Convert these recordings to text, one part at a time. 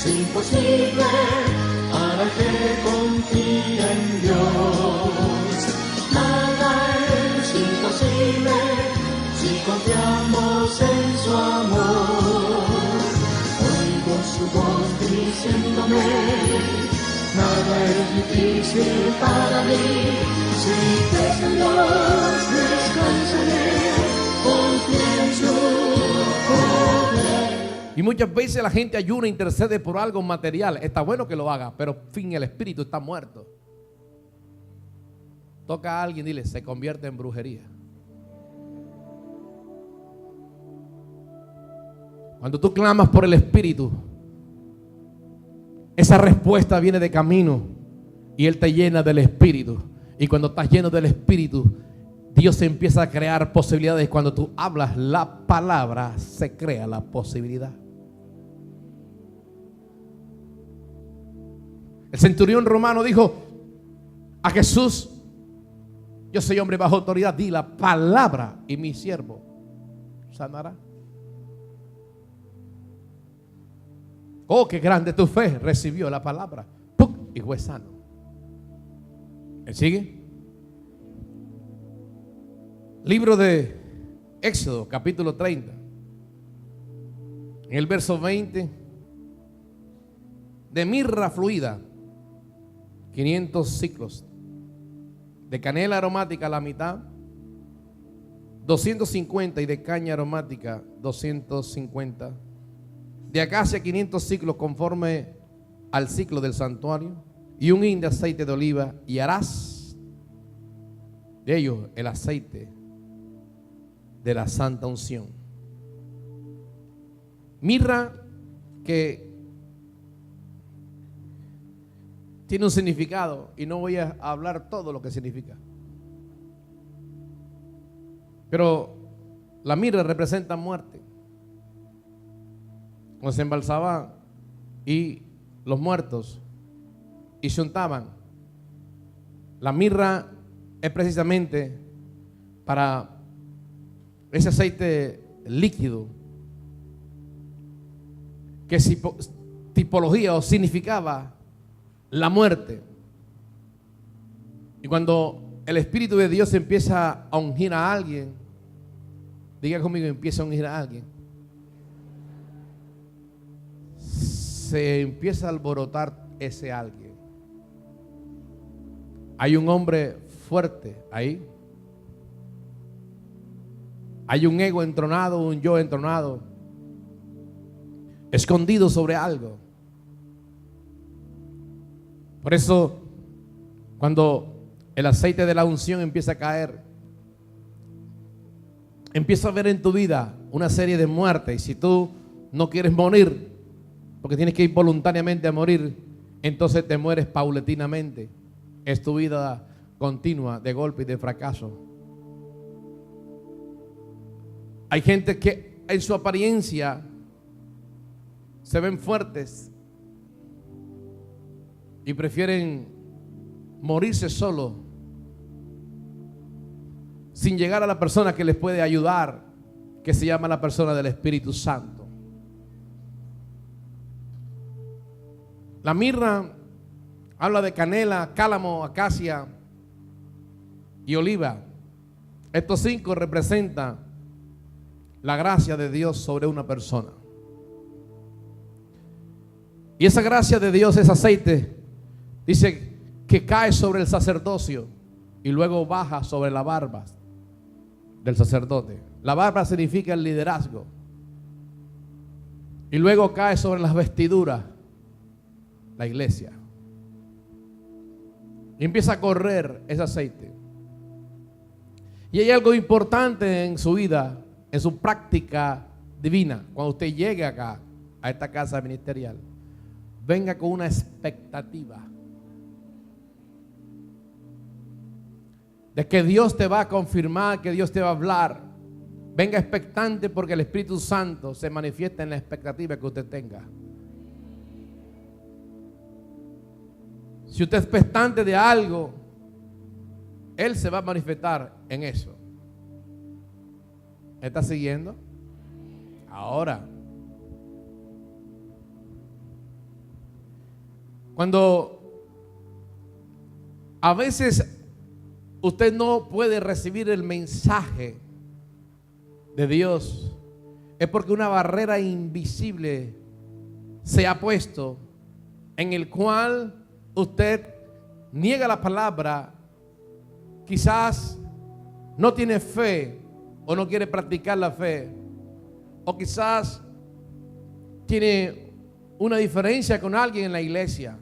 imposible para el que confía en Dios. Nada es imposible si confiamos en su amor. Oigo su voz diciéndome: nada es difícil para mí. Si crees en Dios, descansaré, confía en su poder. Y muchas veces la gente ayuna e intercede por algo material. Está bueno que lo haga, pero fin, el espíritu está muerto. Toca a alguien y dile: se convierte en brujería. Cuando tú clamas por el espíritu, esa respuesta viene de camino y Él te llena del espíritu. Y cuando estás lleno del espíritu, Dios empieza a crear posibilidades. Cuando tú hablas la palabra, se crea la posibilidad. El centurión romano dijo a Jesús: yo soy hombre bajo autoridad, di la palabra y mi siervo sanará. Oh, qué grande tu fe. Recibió la palabra, ¡pum!, y fue sano. ¿Él sigue? Libro de Éxodo, capítulo 30. En el verso 20. De mirra fluida, 500 ciclos. De canela aromática la mitad, 250. Y de caña aromática, 250. De acacia, 500 ciclos conforme al ciclo del santuario. Y un hin de aceite de oliva. Y harás de ellos el aceite de la santa unción. Mirra, que tiene un significado, y no voy a hablar todo lo que significa. Pero la mirra representa muerte. Cuando se embalsaban y los muertos y se untaban, la mirra es precisamente para ese aceite líquido que tipología o significaba la muerte. Y cuando el Espíritu de Dios empieza a ungir a alguien, diga conmigo: empieza a ungir a alguien, se empieza a alborotar ese alguien. Hay un hombre fuerte ahí. Hay un ego entronado, un yo entronado, escondido sobre algo. Por eso, cuando el aceite de la unción empieza a caer, empieza a ver en tu vida una serie de muertes. Y si tú no quieres morir, porque tienes que ir voluntariamente a morir, entonces te mueres paulatinamente. Es tu vida continua de golpe y de fracaso. Hay gente que en su apariencia se ven fuertes y prefieren morirse solo, sin llegar a la persona que les puede ayudar, que se llama la persona del Espíritu Santo. La mirra habla de canela, cálamo, acacia y oliva. Estos 5 representan la gracia de Dios sobre una persona. Y esa gracia de Dios, ese aceite, dice que cae sobre el sacerdocio y luego baja sobre la barba del sacerdote. La barba significa el liderazgo. Y luego cae sobre las vestiduras, la iglesia. Y empieza a correr ese aceite. Y hay algo importante en su vida, en su práctica divina. Cuando usted llegue acá, a esta casa ministerial, venga con una expectativa de que Dios te va a confirmar, que Dios te va a hablar. Venga expectante, porque el Espíritu Santo se manifiesta en la expectativa que usted tenga. Si usted es expectante de algo, Él se va a manifestar en eso. ¿Me está siguiendo? Ahora, Cuando a veces usted no puede recibir el mensaje de Dios, es porque una barrera invisible se ha puesto, en el cual usted niega la palabra, quizás no tiene fe o no quiere practicar la fe, o quizás tiene una diferencia con alguien en la iglesia,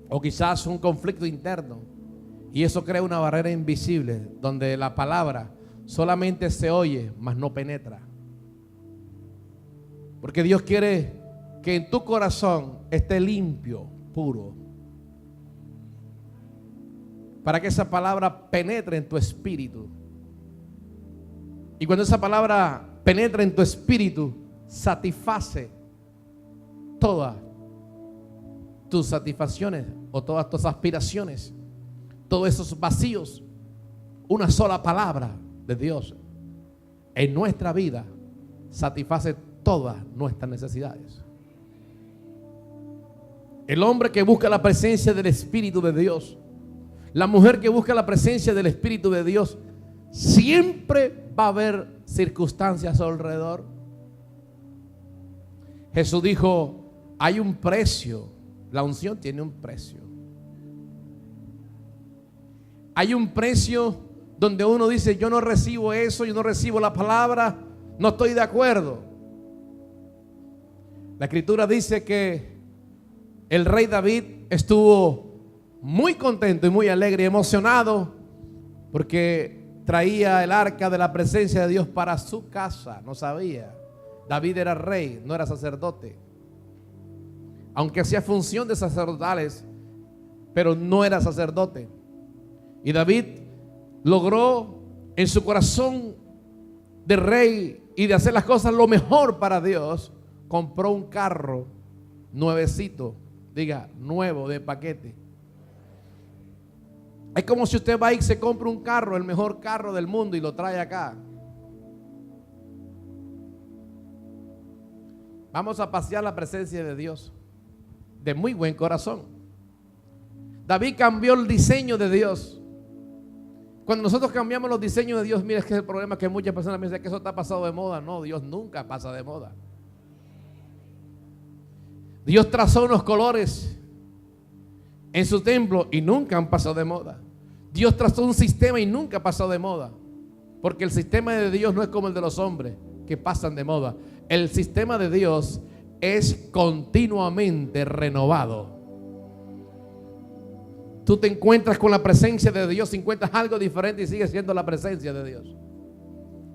o quizás un conflicto interno, y eso crea una barrera invisible donde la palabra solamente se oye, mas no penetra. Porque Dios quiere que en tu corazón esté limpio, puro, para que esa palabra penetre en tu espíritu. Y cuando esa palabra penetra en tu espíritu, satisface todas tus satisfacciones o todas tus aspiraciones, todos esos vacíos. Una sola palabra de Dios en nuestra vida satisface todas nuestras necesidades. El hombre que busca la presencia del Espíritu de Dios, la mujer que busca la presencia del Espíritu de Dios, siempre va a haber circunstancias a su alrededor. Jesús dijo, hay un precio, la unción tiene un precio. Hay un precio donde uno dice, yo no recibo eso, yo no recibo la palabra, no estoy de acuerdo. La Escritura dice que el rey David estuvo muy contento y muy alegre y emocionado porque traía el arca de la presencia de Dios para su casa. No sabía. David era rey, no era sacerdote. Aunque hacía función de sacerdotales, pero no era sacerdote. Y David logró en su corazón de rey y de hacer las cosas lo mejor para Dios, compró un carro nuevecito, diga, nuevo, de paquete. Es como si usted va y se compra un carro, el mejor carro del mundo, y lo trae acá. Vamos a pasear la presencia de Dios de muy buen corazón. David cambió el diseño de Dios. Cuando nosotros cambiamos los diseños de Dios, mira, es que el problema es que muchas personas piensan que eso está pasado de moda. No, Dios nunca pasa de moda. Dios trazó unos colores en su templo y nunca han pasado de moda. Dios trazó un sistema y nunca ha pasado de moda. Porque el sistema de Dios no es como el de los hombres, que pasan de moda. El sistema de Dios es continuamente renovado. Tú te encuentras con la presencia de Dios, encuentras algo diferente y sigue siendo la presencia de Dios.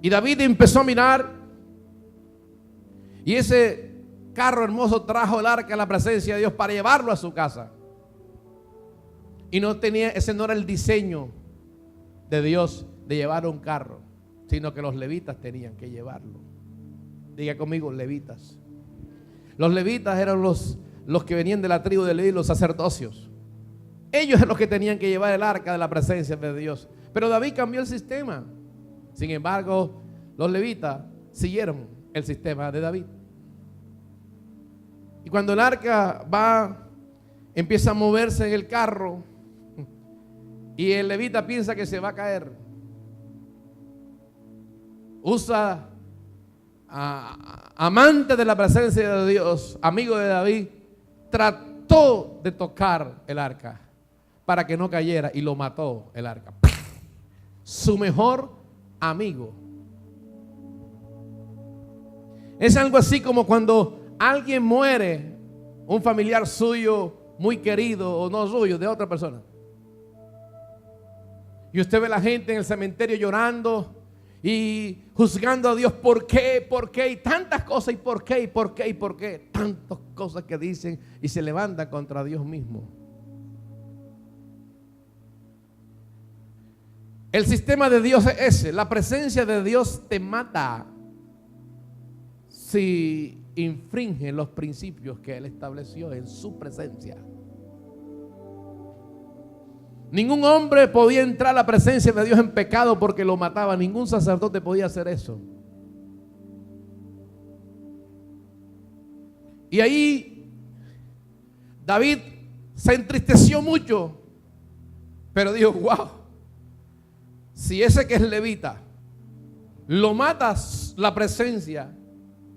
Y David empezó a mirar, y ese carro hermoso trajo el arca de la presencia de Dios para llevarlo a su casa. Y no tenía, ese no era el diseño de Dios de llevar un carro, sino que los levitas tenían que llevarlo. Diga conmigo, levitas. Los levitas eran los que venían de la tribu de Leví, los sacerdocios. Ellos eran los que tenían que llevar el arca de la presencia de Dios. Pero David cambió el sistema. Sin embargo, los levitas siguieron el sistema de David. Y cuando el arca empieza a moverse en el carro, y el levita piensa que se va a caer, usa amante de la presencia de Dios, amigo de David, trató de tocar el arca para que no cayera y lo mató el arca. Su mejor amigo. Es algo así como cuando alguien muere, un familiar suyo muy querido o no suyo, de otra persona. Y usted ve a la gente en el cementerio llorando y juzgando a Dios, ¿por qué? ¿Por qué? Y tantas cosas, ¿y por qué? ¿Y por qué? ¿Y por qué? Tantas cosas que dicen y se levantan contra Dios mismo. El sistema de Dios es ese. La presencia de Dios te mata si infringe los principios que Él estableció en su presencia. Ningún hombre podía entrar a la presencia de Dios en pecado porque lo mataba. Ningún sacerdote podía hacer eso. Y ahí David se entristeció mucho, pero dijo: wow, si ese que es levita lo mata la presencia,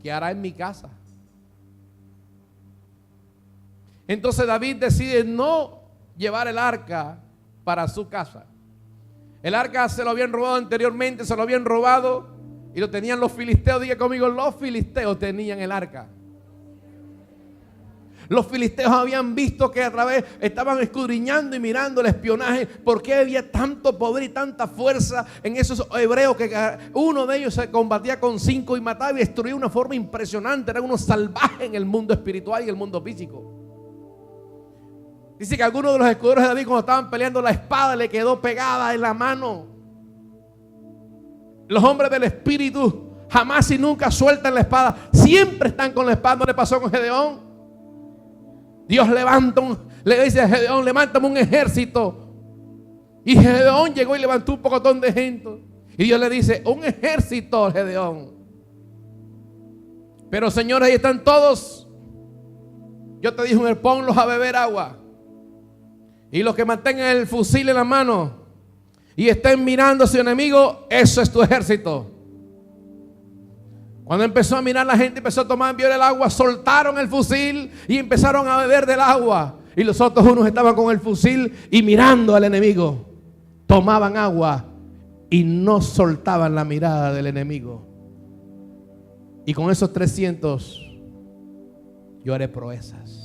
¿qué hará en mi casa? Entonces David decide no llevar el arca para su casa. El arca se lo habían robado anteriormente, se lo habían robado y lo tenían los filisteos. Diga conmigo, los filisteos tenían el arca. Los filisteos habían visto que a través, estaban escudriñando y mirando el espionaje, por qué había tanto poder y tanta fuerza en esos hebreos, que uno de ellos se combatía con 5 y mataba y destruía de una forma impresionante. Eran unos salvajes en el mundo espiritual y en el mundo físico. Dice que algunos de los escuderos de David, cuando estaban peleando, la espada le quedó pegada en la mano. Los hombres del espíritu jamás y nunca sueltan la espada, siempre están con la espada. ¿No le pasó con Gedeón? Dios le dice a Gedeón: levántame un ejército. Y Gedeón llegó y levantó un pocotón de gente. Y Dios le dice: un ejército, Gedeón. Pero señores, ahí están todos. Yo te dije: ponlos a beber agua. Y los que mantengan el fusil en la mano y estén mirando a su enemigo, eso es tu ejército. Cuando empezó a mirar, la gente empezó a tomar, vio el agua, soltaron el fusil y empezaron a beber del agua. Y los otros unos estaban con el fusil y mirando al enemigo. Tomaban agua y no soltaban la mirada del enemigo. Y con esos 300 yo haré proezas.